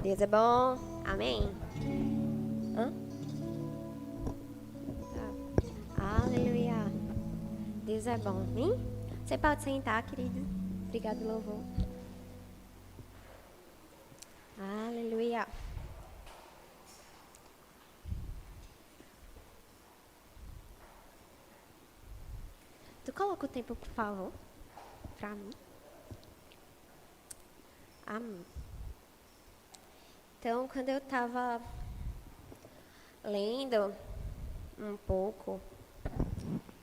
Deus é bom. Amém. Hã? Tá. Aleluia. Deus é bom. Amém? Você pode sentar, querido. Obrigado, louvor. Aleluia. Tu coloca o tempo, por favor, pra mim. Amém. Então, quando eu estava lendo um pouco,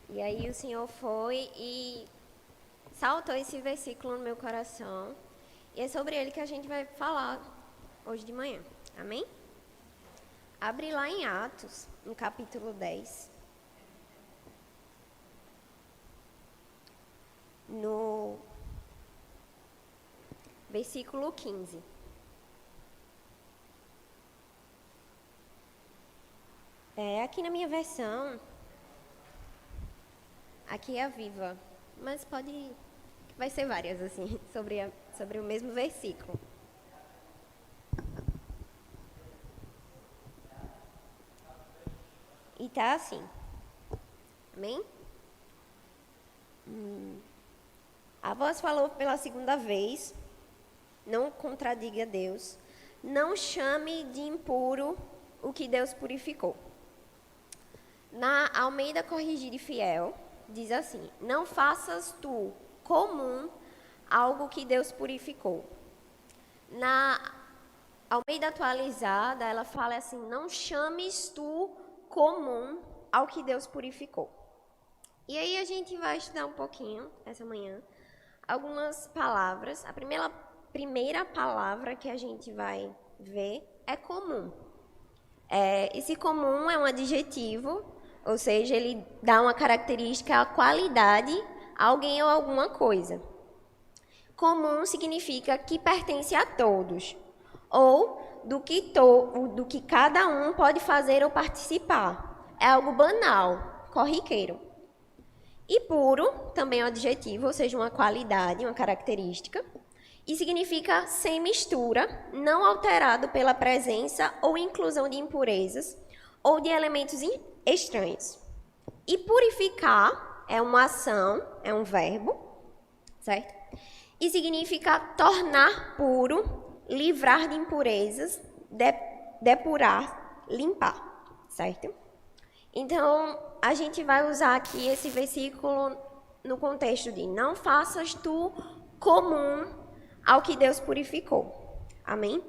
e aí o Senhor foi e saltou esse versículo no meu coração, e é sobre ele que a gente vai falar hoje de manhã. Amém? Abre lá em Atos, no capítulo 10. No versículo 15. Aqui na minha versão, aqui é a Viva, mas vai ser várias assim, sobre o mesmo versículo. E tá assim, amém? A voz falou pela segunda vez, não contradiga Deus, não chame de impuro o que Deus purificou. Na Almeida Corrigida e Fiel, diz assim: não faças tu comum algo que Deus purificou. Na Almeida Atualizada, ela fala assim: não chames tu comum ao que Deus purificou. E aí a gente vai estudar um pouquinho, essa manhã, algumas palavras. A primeira palavra que a gente vai ver é comum. Esse comum é um adjetivo, ou seja, ele dá uma característica à qualidade a alguém ou alguma coisa. Comum significa que pertence a todos, ou do que cada um pode fazer ou participar. É algo banal, corriqueiro. E puro, também é um adjetivo, ou seja, uma qualidade, uma característica. E significa sem mistura, não alterado pela presença ou inclusão de impurezas ou de elementos estranhos. E purificar é uma ação, é um verbo, certo? E significa tornar puro, livrar de impurezas, depurar, limpar, certo? Então, a gente vai usar aqui esse versículo no contexto de não faças tu comum ao que Deus purificou. Amém?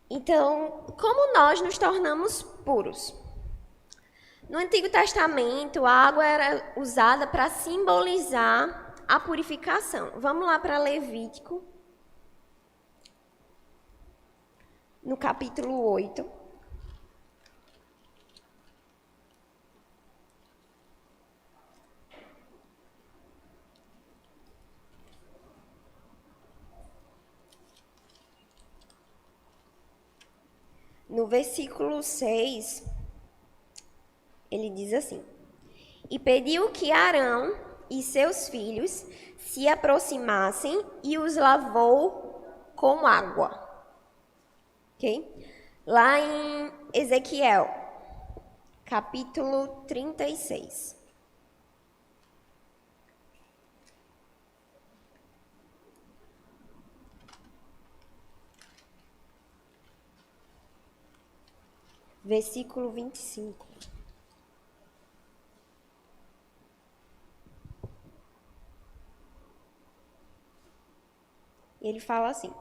Então, como nós nos tornamos puros? No Antigo Testamento, a água era usada para simbolizar a purificação. Vamos lá para Levítico, no capítulo 8. No versículo 6, ele diz assim: e pediu que Arão e seus filhos se aproximassem e os lavou com água. Ok? Lá em Ezequiel, capítulo 36. Versículo 25. Ele fala assim: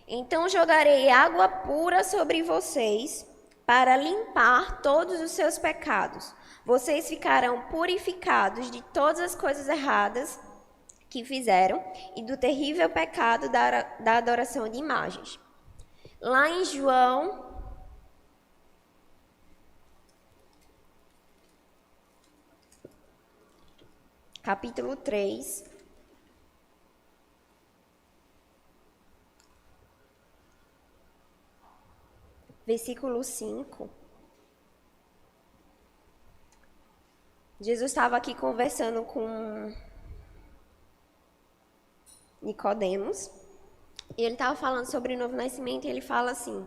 então jogarei água pura sobre vocês para limpar todos os seus pecados. Vocês ficarão purificados de todas as coisas erradas que fizeram e do terrível pecado da adoração de imagens. Lá em João, capítulo 3, versículo 5. Jesus estava aqui conversando com Nicodemos E ele estava falando sobre o novo nascimento e ele fala assim: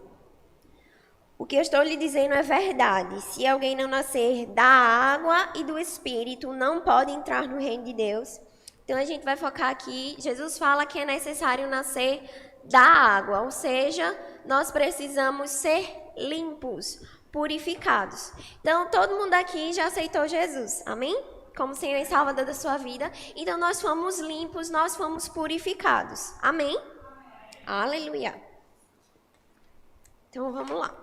o que eu estou lhe dizendo é verdade. Se alguém não nascer da água e do Espírito, não pode entrar no reino de Deus. Então a gente vai focar aqui. Jesus fala que é necessário nascer da água, ou seja, nós precisamos ser limpos, purificados. Então todo mundo aqui já aceitou Jesus, amém? Como Senhor e Salvador da sua vida. Então nós fomos limpos, nós fomos purificados, amém? Aleluia. Então vamos lá.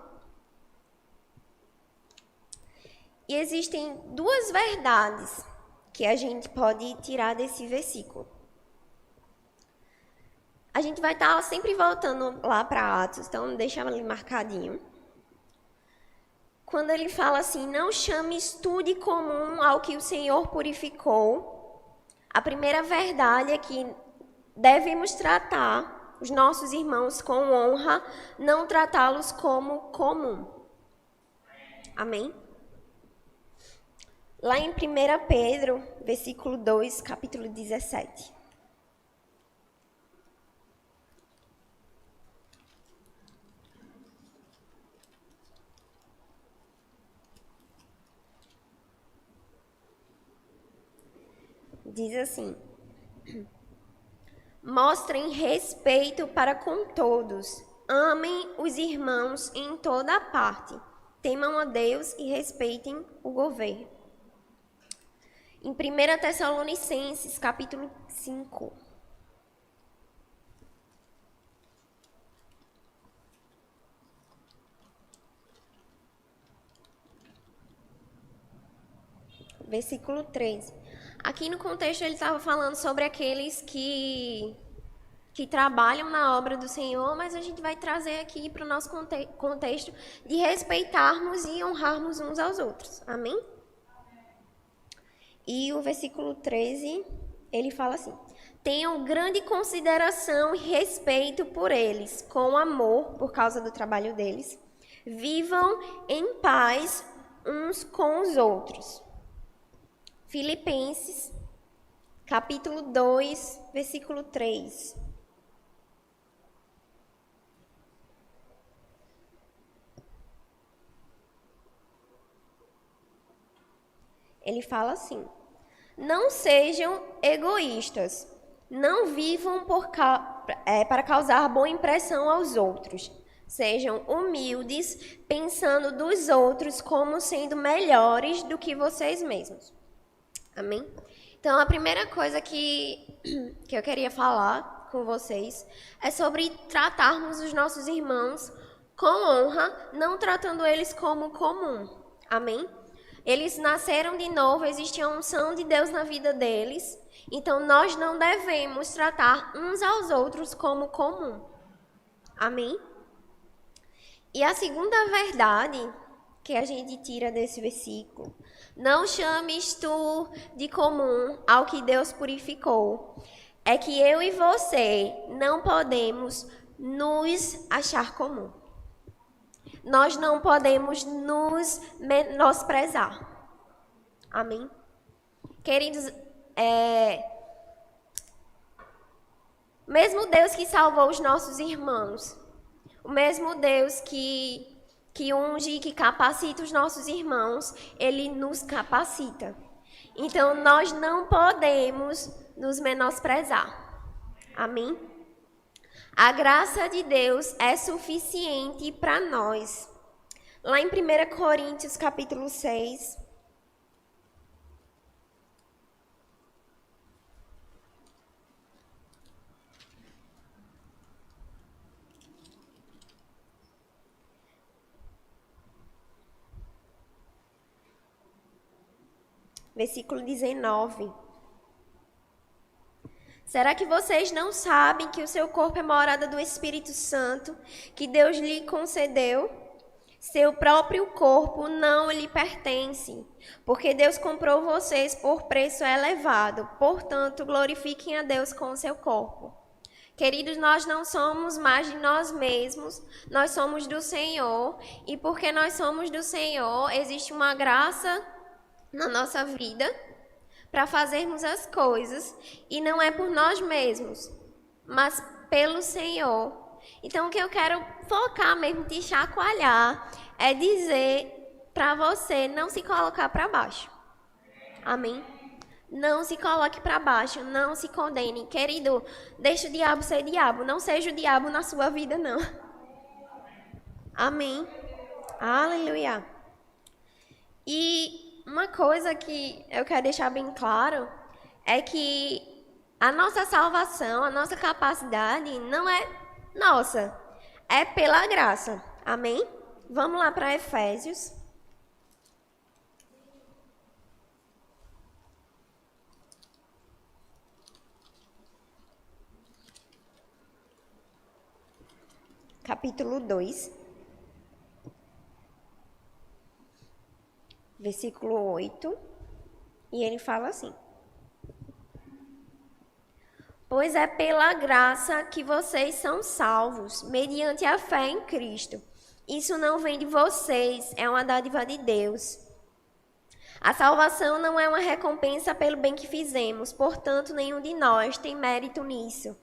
E existem duas verdades que a gente pode tirar desse versículo. A gente vai estar sempre voltando lá para Atos, então deixa ali marcadinho. Quando ele fala assim, não chames tudo de comum ao que o Senhor purificou, a primeira verdade é que devemos tratar os nossos irmãos com honra, não tratá-los como comum. Amém? Lá em 1 Pedro, versículo 2, capítulo 17. Diz assim: mostrem respeito para com todos, amem os irmãos em toda parte, temam a Deus e respeitem o governo. Em 1 Tessalonicenses, capítulo 5. Versículo 13. Aqui no contexto ele estava falando sobre aqueles que trabalham na obra do Senhor, mas a gente vai trazer aqui para o nosso contexto de respeitarmos e honrarmos uns aos outros. Amém? E o versículo 13, ele fala assim: tenham grande consideração e respeito por eles, com amor por causa do trabalho deles. Vivam em paz uns com os outros. Filipenses, capítulo 2, versículo 3. Ele fala assim: não sejam egoístas, não vivam para causar boa impressão aos outros. Sejam humildes, pensando dos outros como sendo melhores do que vocês mesmos. Amém? Então, a primeira coisa que eu queria falar com vocês é sobre tratarmos os nossos irmãos com honra, não tratando eles como comum. Amém? Eles nasceram de novo, existe a unção de Deus na vida deles. Então, nós não devemos tratar uns aos outros como comum. Amém? E a segunda verdade que a gente tira desse versículo: não chames tu de comum ao que Deus purificou. É que eu e você não podemos nos achar comum. Nós não podemos nos menosprezar. Amém? Queridos, mesmo Deus que salvou os nossos irmãos, o mesmo Deus que unge e que capacita os nossos irmãos, Ele nos capacita. Então, nós não podemos nos menosprezar. Amém? A graça de Deus é suficiente para nós. Lá em 1 Coríntios, capítulo 6. Versículo 19. Será que vocês não sabem que o seu corpo é morada do Espírito Santo, que Deus lhe concedeu? Seu próprio corpo não lhe pertence, porque Deus comprou vocês por preço elevado. Portanto, glorifiquem a Deus com o seu corpo. Queridos, nós não somos mais de nós mesmos, nós somos do Senhor. E porque nós somos do Senhor, existe uma graça na nossa vida para fazermos as coisas, e não é por nós mesmos, mas pelo Senhor. Então, o que eu quero focar mesmo, te chacoalhar, é dizer para você não se colocar para baixo. Amém? Não se coloque para baixo, não se condene. Querido, deixa o diabo ser diabo, não seja o diabo na sua vida, não. Amém? Aleluia. E uma coisa que eu quero deixar bem claro é que a nossa salvação, a nossa capacidade não é nossa, é pela graça. Amém? Vamos lá para Efésios. Capítulo 2. Versículo 8. E ele fala assim: pois é pela graça que vocês são salvos, mediante a fé em Cristo. Isso não vem de vocês, é uma dádiva de Deus. A salvação não é uma recompensa pelo bem que fizemos, portanto, nenhum de nós tem mérito nisso.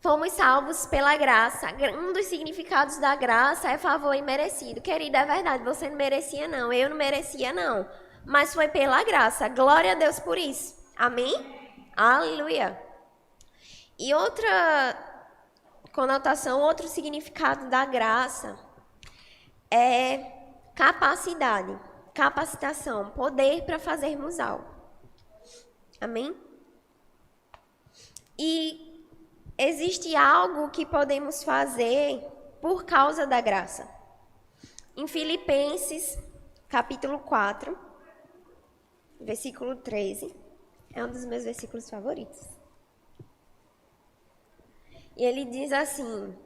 Fomos salvos pela graça. Um dos significados da graça é favor imerecido. Querida, é verdade, você não merecia não, eu não merecia não. Mas foi pela graça. Glória a Deus por isso. Amém? Aleluia. E outra conotação, outro significado da graça é capacidade, capacitação, poder para fazermos algo. Amém? E existe algo que podemos fazer por causa da graça. Em Filipenses, capítulo 4, versículo 13, é um dos meus versículos favoritos. E ele diz assim: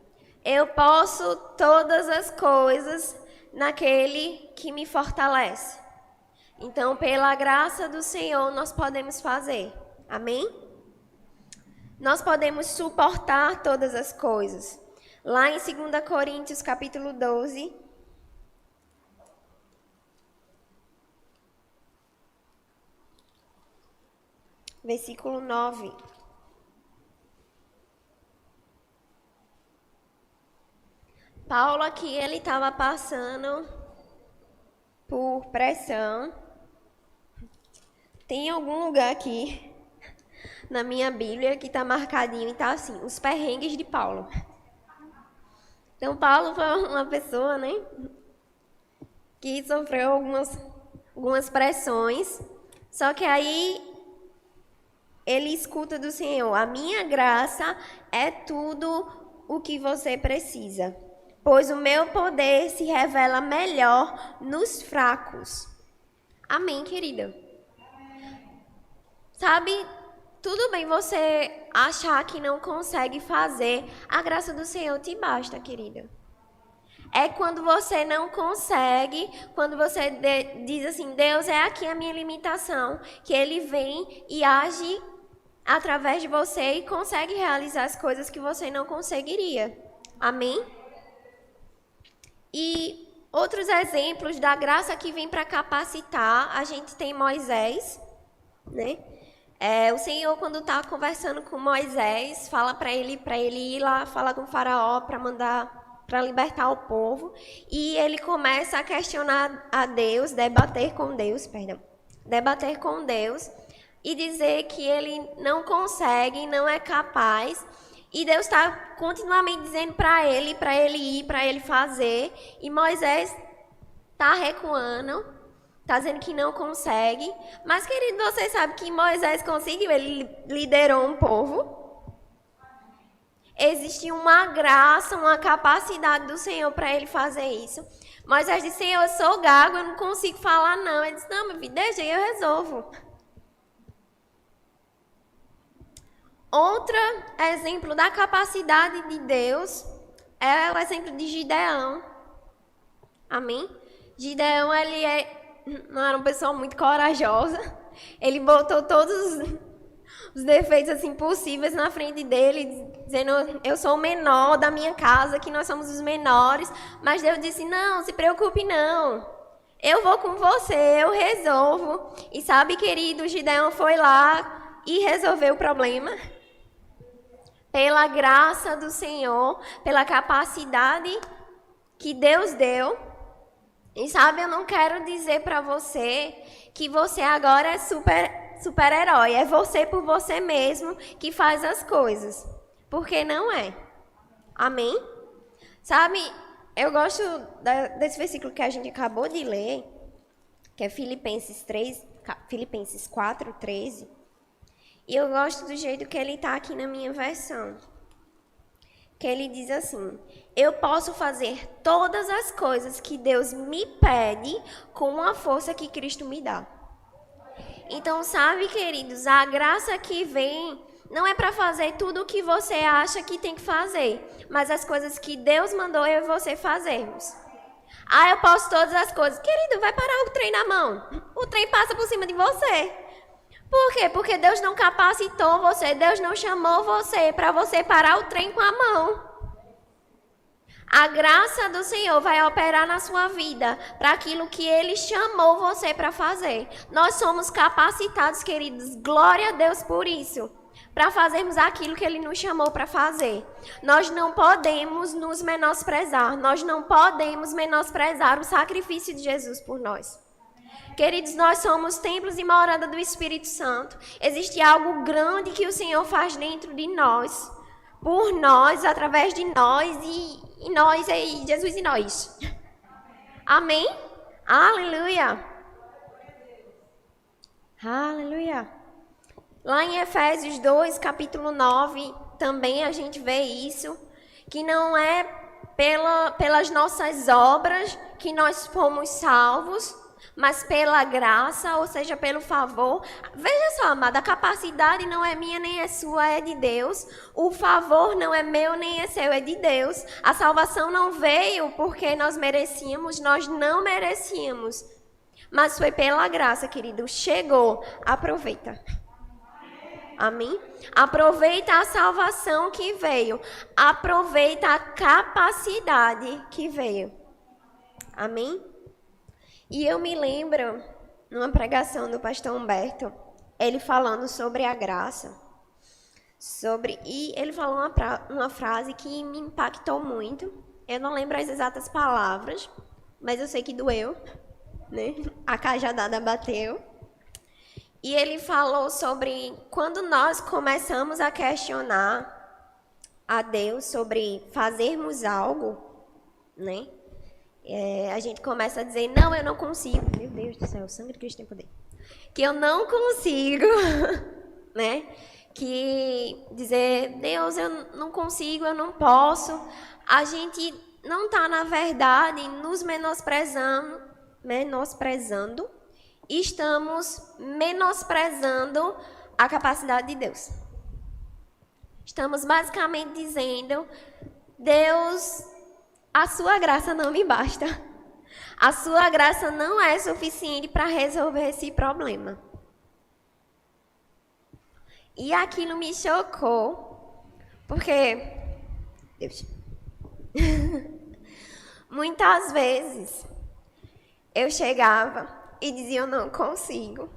eu posso todas as coisas naquele que me fortalece. Então, pela graça do Senhor, nós podemos fazer. Amém? Nós podemos suportar todas as coisas. Lá em 2 Coríntios, capítulo 12, versículo 9. Paulo aqui, ele estava passando por pressão. Tem algum lugar aqui na minha Bíblia que está marcadinho e está assim, os perrengues de Paulo. Então, Paulo foi uma pessoa, né, que sofreu algumas pressões, só que aí ele escuta do Senhor: a minha graça é tudo o que você precisa, pois o meu poder se revela melhor nos fracos. Amém, querida? Sabe, tudo bem você achar que não consegue fazer, a graça do Senhor te basta, querida. É quando você não consegue, quando você diz assim: Deus, é aqui a minha limitação, que Ele vem e age através de você e consegue realizar as coisas que você não conseguiria. Amém? E outros exemplos da graça que vem para capacitar, a gente tem Moisés, né? O Senhor, quando está conversando com Moisés, fala para ele ir lá falar com o faraó para libertar o povo. E ele começa a questionar a Deus, debater com Deus e dizer que ele não consegue, não é capaz. E Deus está continuamente dizendo para ele ir, para ele fazer. E Moisés está recuando. Está dizendo que não consegue. Mas, querido, você sabe que Moisés conseguiu. Ele liderou um povo. Existe uma graça, uma capacidade do Senhor para ele fazer isso. Moisés disse: Senhor, eu sou gago, eu não consigo falar não. Ele disse: não, meu filho, deixa aí, eu resolvo. Outro exemplo da capacidade de Deus é o exemplo de Gideão. Amém? Gideão, ele não era uma pessoa muito corajosa. Ele botou todos os defeitos assim possíveis na frente dele, dizendo: eu sou o menor da minha casa, que nós somos os menores. Mas Deus disse: não, se preocupe não. Eu vou com você, eu resolvo. E sabe, querido, Gideão foi lá e resolveu o problema. pela graça do Senhor, pela capacidade que Deus deu. E sabe, eu não quero dizer para você que você agora é super-herói. É você por você mesmo que faz as coisas. Porque não é. Amém? Sabe, eu gosto desse versículo que a gente acabou de ler, que é Filipenses 4, 13. E eu gosto do jeito que ele está aqui na minha versão. Que ele diz assim: eu posso fazer todas as coisas que Deus me pede com a força que Cristo me dá. Então, sabe, queridos, a graça que vem não é para fazer tudo o que você acha que tem que fazer, mas as coisas que Deus mandou eu e você fazermos. Ah, eu posso todas as coisas. Querido, vai parar o trem na mão. O trem passa por cima de você. Por quê? Porque Deus não capacitou você, Deus não chamou você para você parar o trem com a mão. A graça do Senhor vai operar na sua vida para aquilo que Ele chamou você para fazer. Nós somos capacitados, queridos, glória a Deus por isso, para fazermos aquilo que Ele nos chamou para fazer. Nós não podemos nos menosprezar, nós não podemos menosprezar o sacrifício de Jesus por nós. Queridos, nós somos templos e morada do Espírito Santo. Existe algo grande que o Senhor faz dentro de nós, por nós, através de nós e nós, e Jesus e nós. Amém? Aleluia! Aleluia! Lá em Efésios 2, capítulo 9, também a gente vê isso, que não é pelas nossas obras que nós fomos salvos, mas pela graça, ou seja, pelo favor. Veja só, amada, a capacidade não é minha nem é sua, é de Deus. O favor não é meu nem é seu, é de Deus. A salvação não veio porque nós merecíamos, nós não merecíamos. Mas foi pela graça, querido. Chegou, aproveita. Amém? Aproveita a salvação que veio. Aproveita a capacidade que veio. Amém? E eu me lembro, numa pregação do pastor Humberto, ele falando sobre a graça, e ele falou uma frase que me impactou muito. Eu não lembro as exatas palavras, mas eu sei que doeu, né? A cajadada bateu. E ele falou sobre quando nós começamos a questionar a Deus sobre fazermos algo, né? A gente começa a dizer, não, eu não consigo. Meu Deus do céu, o sangue de Cristo tem poder. Que eu não consigo, né? Que dizer, Deus, eu não consigo, eu não posso. A gente não está, na verdade, nos menosprezando. Estamos menosprezando a capacidade de Deus. Estamos basicamente dizendo, Deus, a sua graça não me basta. A sua graça não é suficiente para resolver esse problema. E aquilo me chocou, porque Deus, muitas vezes eu chegava e dizia, eu não consigo.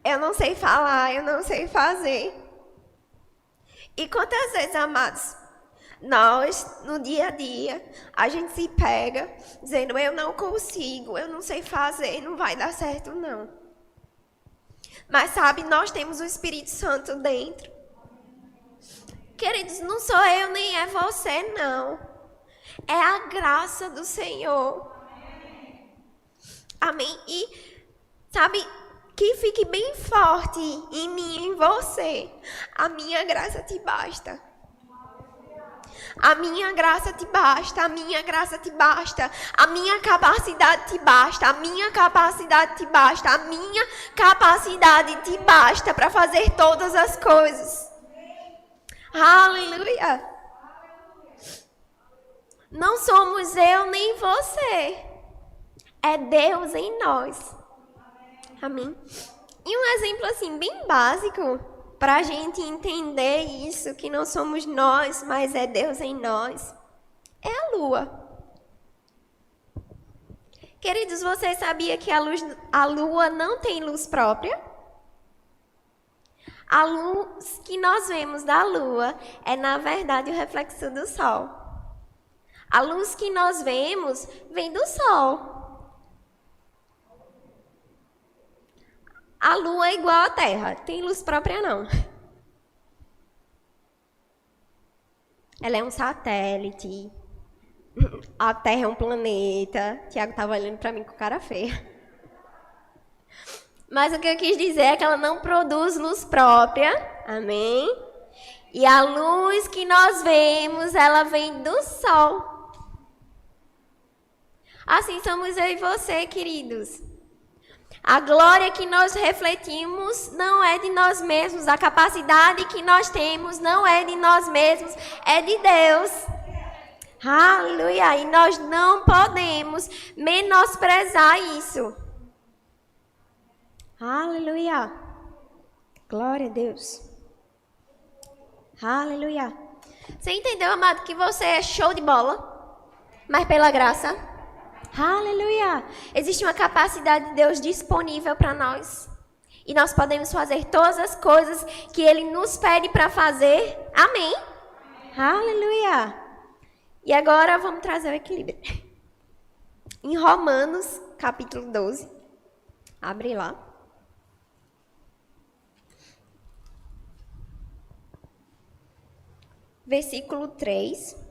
Eu não sei falar, eu não sei fazer. E quantas vezes, amados, nós, no dia a dia, a gente se pega dizendo, eu não consigo, eu não sei fazer, não vai dar certo, não. Mas, sabe, nós temos o Espírito Santo dentro. Queridos, não sou eu nem é você, não. É a graça do Senhor. Amém? E, sabe, que fique bem forte em mim e em você. A minha graça te basta. A minha graça te basta, a minha graça te basta, a minha capacidade te basta, a minha capacidade te basta, a minha capacidade te basta para fazer todas as coisas. Aleluia! Não somos eu nem você, é Deus em nós. Amém? E um exemplo assim bem básico, para a gente entender isso, que não somos nós, mas é Deus em nós, é a lua. Queridos, você sabia que a lua não tem luz própria? A luz que nós vemos da lua é, na verdade, o reflexo do sol. A luz que nós vemos vem do sol. A lua é igual à Terra, tem luz própria não. Ela é um satélite. A Terra é um planeta. Tiago estava olhando para mim com cara feia. Mas o que eu quis dizer é que ela não produz luz própria. Amém? E a luz que nós vemos, ela vem do sol. Assim somos eu e você, queridos. A glória que nós refletimos não é de nós mesmos. A capacidade que nós temos não é de nós mesmos, é de Deus. Aleluia! E nós não podemos menosprezar isso. Aleluia! Glória a Deus. Aleluia! Você entendeu, amado, que você é show de bola? Mas pela graça? Aleluia! Existe uma capacidade de Deus disponível para nós. E nós podemos fazer todas as coisas que Ele nos pede para fazer. Amém? Aleluia! E agora vamos trazer o equilíbrio. Em Romanos, capítulo 12. Abre lá. Versículo 3.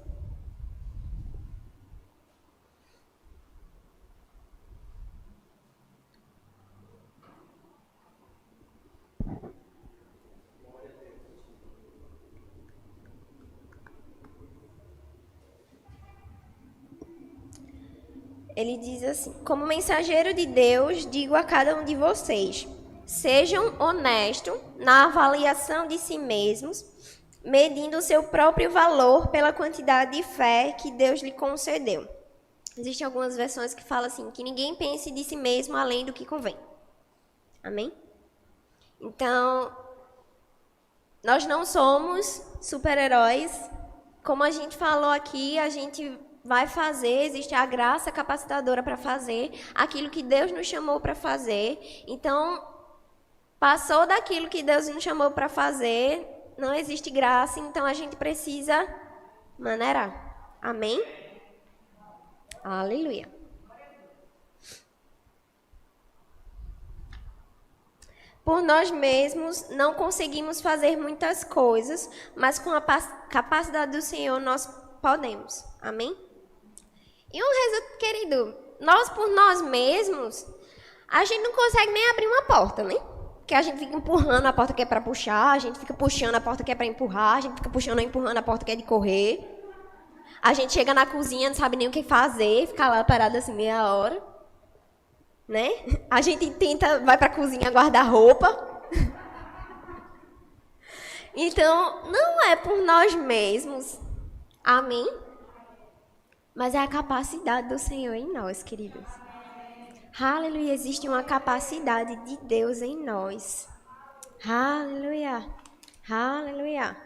Ele diz assim: como mensageiro de Deus, digo a cada um de vocês, sejam honestos na avaliação de si mesmos, medindo o seu próprio valor pela quantidade de fé que Deus lhe concedeu. Existem algumas versões que falam assim, que ninguém pense de si mesmo além do que convém. Amém? Então, nós não somos super-heróis. Como a gente falou aqui, a gente vai fazer, existe a graça capacitadora para fazer aquilo que Deus nos chamou para fazer. Então, passou daquilo que Deus nos chamou para fazer, não existe graça, então a gente precisa maneirar. Amém? Aleluia. Por nós mesmos não conseguimos fazer muitas coisas, mas com a capacidade do Senhor nós podemos. Amém? E querido, nós por nós mesmos, a gente não consegue nem abrir uma porta, né? Porque a gente fica empurrando a porta que é para puxar, a gente fica puxando a porta que é para empurrar, a gente fica puxando e empurrando a porta que é de correr. A gente chega na cozinha, não sabe nem o que fazer, fica lá parado assim meia hora. Né? A gente vai para a cozinha guardar roupa. Então, não é por nós mesmos. Amém? Mas é a capacidade do Senhor em nós, queridos. Aleluia, existe uma capacidade de Deus em nós. Aleluia, aleluia.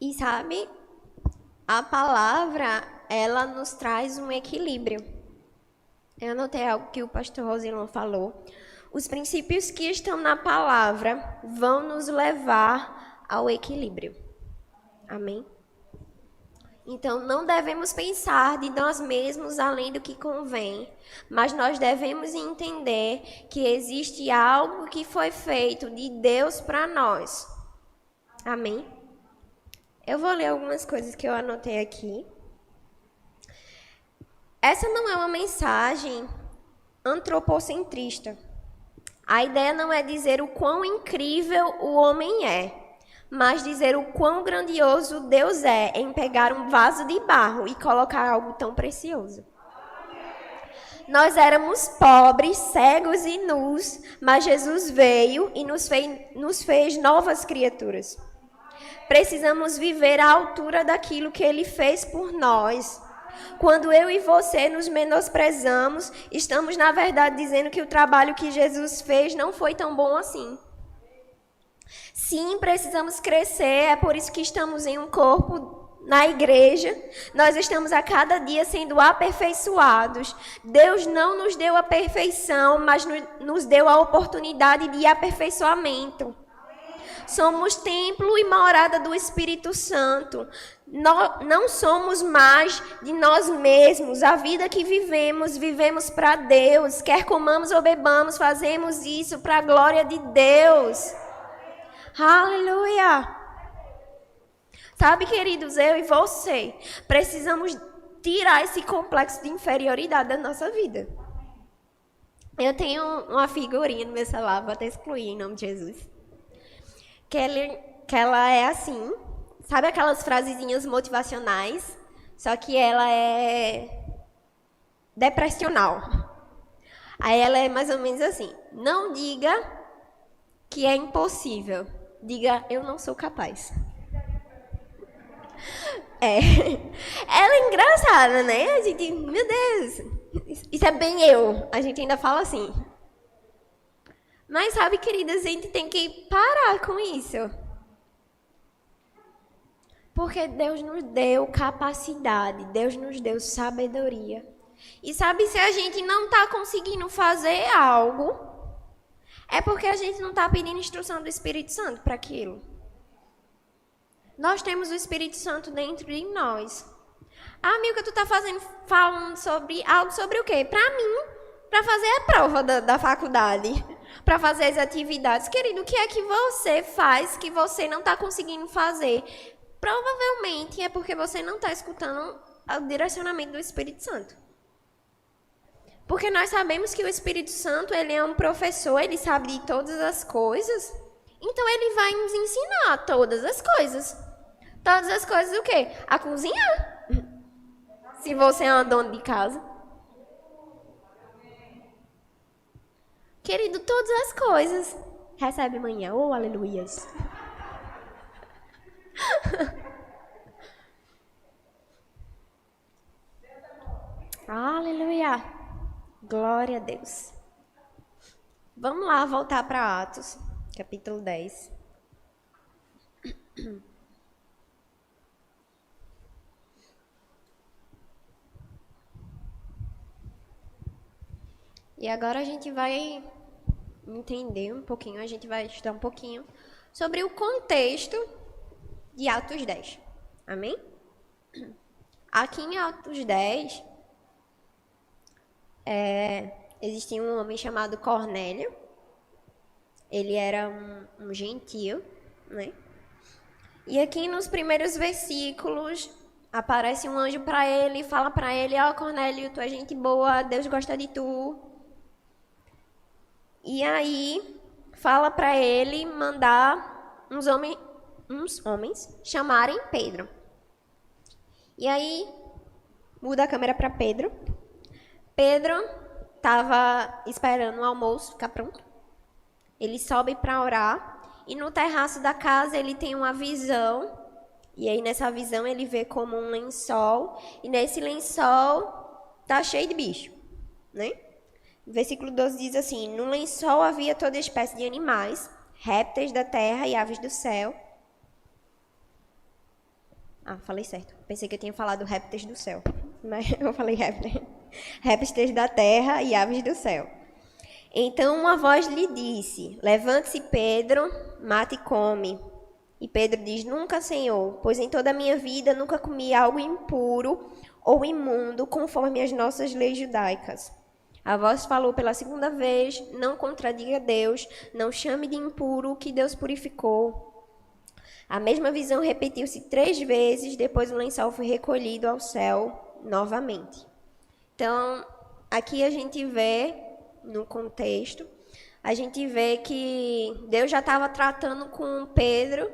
E sabe, a palavra, ela nos traz um equilíbrio. Eu anotei algo que o pastor Rosilon falou. Os princípios que estão na palavra vão nos levar ao equilíbrio. Amém? Então, não devemos pensar de nós mesmos além do que convém, mas nós devemos entender que existe algo que foi feito de Deus para nós. Amém? Eu vou ler algumas coisas que eu anotei aqui. Essa não é uma mensagem antropocentrista. A ideia não é dizer o quão incrível o homem é, mas dizer o quão grandioso Deus é em pegar um vaso de barro e colocar algo tão precioso. Nós éramos pobres, cegos e nus, mas Jesus veio e nos fez novas criaturas. Precisamos viver à altura daquilo que Ele fez por nós. Quando eu e você nos menosprezamos, estamos, na verdade, dizendo que o trabalho que Jesus fez não foi tão bom assim. Sim, precisamos crescer, é por isso que estamos em um corpo na igreja, nós estamos a cada dia sendo aperfeiçoados. Deus não nos deu a perfeição, mas nos deu a oportunidade de aperfeiçoamento. Somos templo e morada do Espírito Santo. Não somos mais de nós mesmos. A vida que vivemos, vivemos para Deus. Quer comamos ou bebamos, fazemos isso para a glória de Deus. Aleluia! Sabe, queridos, eu e você precisamos tirar esse complexo de inferioridade da nossa vida. Eu tenho uma figurinha no meu celular, vou até excluir em nome de Jesus. Que ela é assim, sabe aquelas frasezinhas motivacionais? Só que ela é depressional. Aí ela é mais ou menos assim: não diga que é impossível, diga eu não sou capaz. Ela é engraçada, né? A gente, meu Deus, isso é bem eu. A gente ainda fala assim. Mas sabe, queridas, a gente tem que parar com isso. Porque Deus nos deu capacidade, Deus nos deu sabedoria. E sabe, se a gente não está conseguindo fazer algo, é porque a gente não está pedindo instrução do Espírito Santo para aquilo. Nós temos o Espírito Santo dentro de nós. Ah, Milka, tu está falando sobre algo sobre o quê? Para mim, para fazer a prova da faculdade, para fazer as atividades. Querido, o que é que você faz que você não está conseguindo fazer? Provavelmente é porque você não está escutando o direcionamento do Espírito Santo. Porque nós sabemos que o Espírito Santo, ele é um professor, ele sabe de todas as coisas. Então, ele vai nos ensinar todas as coisas. Todas as coisas o quê? A cozinhar. Se você é uma dona de casa. Querido, todas as coisas. Recebe amanhã. Oh, aleluias. Aleluia. Glória a Deus. Vamos lá, voltar para Atos, capítulo 10. E agora a gente vai entender um pouquinho, a gente vai estudar um pouquinho sobre o contexto de Atos 10. Amém? Aqui em Atos 10, existia um homem chamado Cornélio. Ele era um gentio, né? E aqui nos primeiros versículos aparece um anjo para ele e fala para ele: ó, Cornélio, tu é gente boa, Deus gosta de tu. E aí fala para ele mandar uns homens chamarem Pedro. E aí muda a câmera para Pedro. Pedro estava esperando o almoço ficar pronto. Ele sobe para orar e no terraço da casa ele tem uma visão. E aí nessa visão ele vê como um lençol e nesse lençol tá cheio de bicho, né? O versículo 12 diz assim: no lençol havia toda espécie de animais, répteis da terra e aves do céu. Ah, falei certo. Pensei que eu tinha falado répteis do céu, mas eu falei répteis. Répteis da terra e aves do céu. Então uma voz lhe disse: levante-se, Pedro, mate e come. E Pedro diz: nunca, Senhor, pois em toda a minha vida nunca comi algo impuro ou imundo, conforme as nossas leis judaicas. A voz falou pela segunda vez: não contradiga Deus, não chame de impuro o que Deus purificou. A mesma visão repetiu-se 3 vezes, depois o lençol foi recolhido ao céu novamente. Então, aqui a gente vê, no contexto, a gente vê que Deus já estava tratando com Pedro,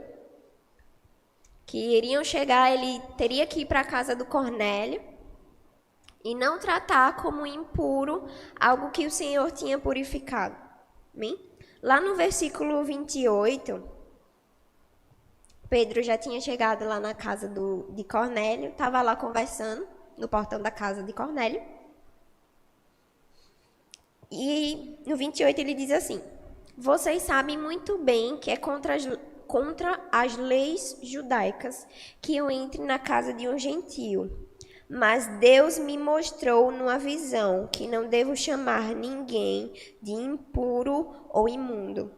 que iriam chegar, ele teria que ir para a casa do Cornélio, e não tratar como impuro algo que o Senhor tinha purificado. Amém? Lá no versículo 28, Pedro já tinha chegado lá na casa de Cornélio, estava lá conversando no portão da casa de Cornélio. E no 28 ele diz assim: vocês sabem muito bem que é contra contra as leis judaicas que eu entre na casa de um gentio. Mas Deus me mostrou numa visão que não devo chamar ninguém de impuro ou imundo.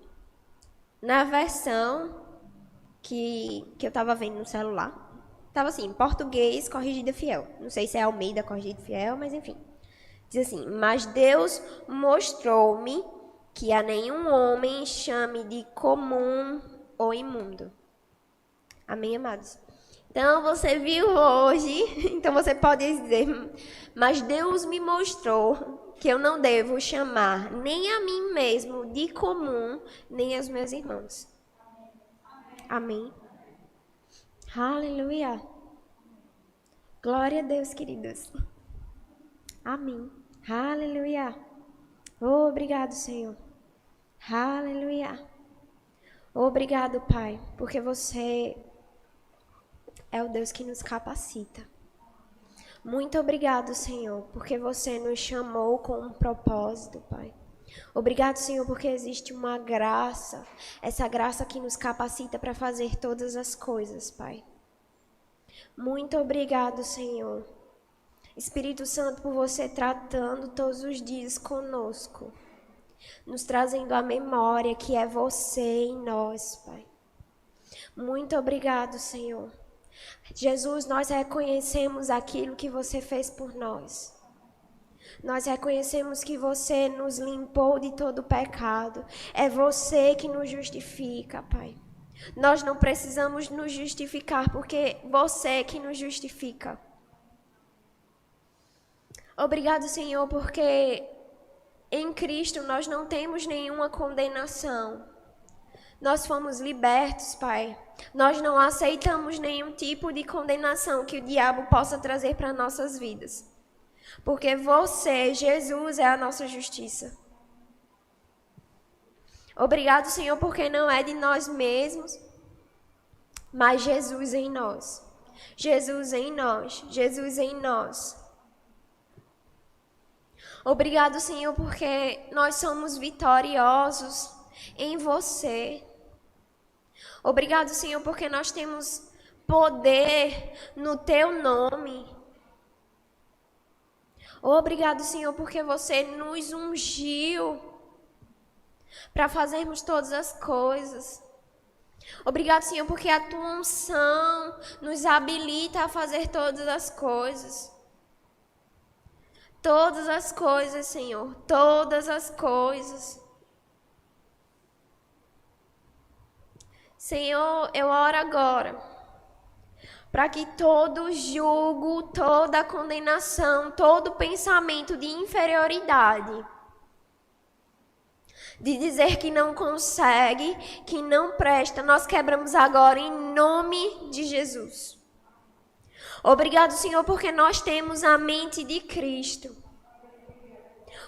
Na versão que eu estava vendo no celular, estava assim, português corrigida fiel. Não sei se é Almeida corrigida fiel, mas enfim. Diz assim, mas Deus mostrou-me que a nenhum homem chame de comum ou imundo. Amém, amados? Então, você viu hoje, então você pode dizer, mas Deus me mostrou que eu não devo chamar nem a mim mesmo de comum, nem aos meus irmãos. Amém? Aleluia. Glória a Deus, queridos. Amém. Aleluia. Obrigado, Senhor. Aleluia. Obrigado, Pai, porque você é o Deus que nos capacita. Muito obrigado, Senhor, porque você nos chamou com um propósito, Pai. Obrigado, Senhor, porque existe uma graça, essa graça que nos capacita para fazer todas as coisas, Pai. Muito obrigado, Senhor. Espírito Santo, por você tratando todos os dias conosco, nos trazendo a memória que é você em nós, Pai. Muito obrigado, Senhor. Jesus, nós reconhecemos aquilo que você fez por nós. Nós reconhecemos que você nos limpou de todo pecado. É você que nos justifica, Pai. Nós não precisamos nos justificar, porque você é que nos justifica. Obrigado, Senhor, porque em Cristo nós não temos nenhuma condenação. Nós fomos libertos, Pai. Nós não aceitamos nenhum tipo de condenação que o diabo possa trazer para nossas vidas. Porque você, Jesus, é a nossa justiça. Obrigado, Senhor, porque não é de nós mesmos, mas Jesus em nós. Jesus em nós. Jesus em nós. Obrigado, Senhor, porque nós somos vitoriosos em você. Obrigado, Senhor, porque nós temos poder no teu nome. Obrigado, Senhor, porque você nos ungiu para fazermos todas as coisas. Obrigado, Senhor, porque a tua unção nos habilita a fazer todas as coisas. Todas as coisas, Senhor, todas as coisas. Senhor, eu oro agora para que todo julgo, toda condenação, todo pensamento de inferioridade, de dizer que não consegue, que não presta, nós quebramos agora em nome de Jesus. Obrigado, Senhor, porque nós temos a mente de Cristo.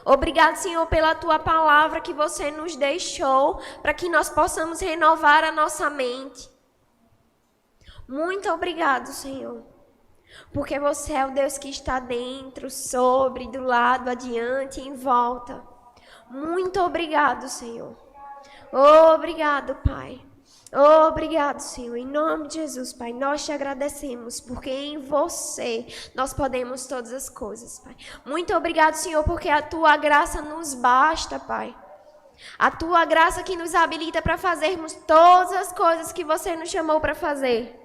Obrigado, Senhor, pela tua palavra que você nos deixou, para que nós possamos renovar a nossa mente. Muito obrigado, Senhor, porque você é o Deus que está dentro, sobre, do lado, adiante, em volta. Muito obrigado, Senhor. Obrigado, Pai. Obrigado, Senhor. Em nome de Jesus, Pai, nós te agradecemos, porque em você nós podemos todas as coisas, Pai. Muito obrigado, Senhor, porque a tua graça nos basta, Pai. A tua graça que nos habilita para fazermos todas as coisas que você nos chamou para fazer.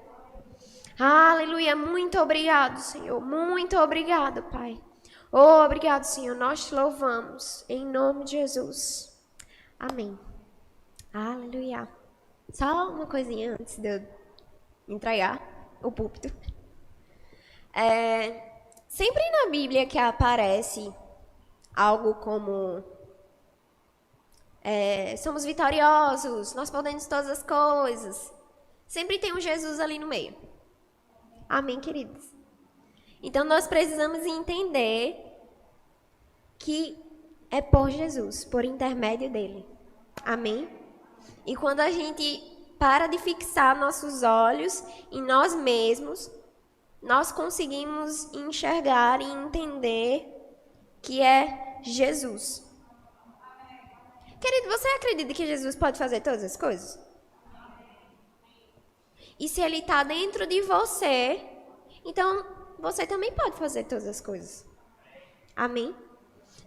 Aleluia. Muito obrigado, Senhor. Muito obrigado, Pai. Obrigado, Senhor. Nós te louvamos. Em nome de Jesus. Amém. Aleluia. Só uma coisinha antes de eu entregar o púlpito. Sempre na Bíblia que aparece algo como somos vitoriosos, nós podemos todas as coisas, sempre tem um Jesus ali no meio. Amém, queridos? Então nós precisamos entender que é por Jesus, por intermédio dele. Amém? E quando a gente para de fixar nossos olhos em nós mesmos, nós conseguimos enxergar e entender que é Jesus. Querido, você acredita que Jesus pode fazer todas as coisas? E se ele está dentro de você, então você também pode fazer todas as coisas. Amém?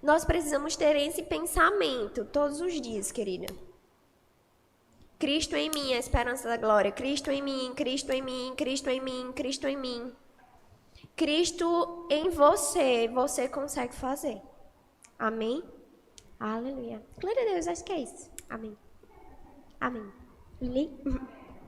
Nós precisamos ter esse pensamento todos os dias, querida. Cristo em mim, a esperança da glória. Cristo em mim, Cristo em mim, Cristo em mim, Cristo em mim. Cristo em você, você consegue fazer. Amém? Aleluia. Glória a Deus, acho que é isso. Amém. Amém. Lili?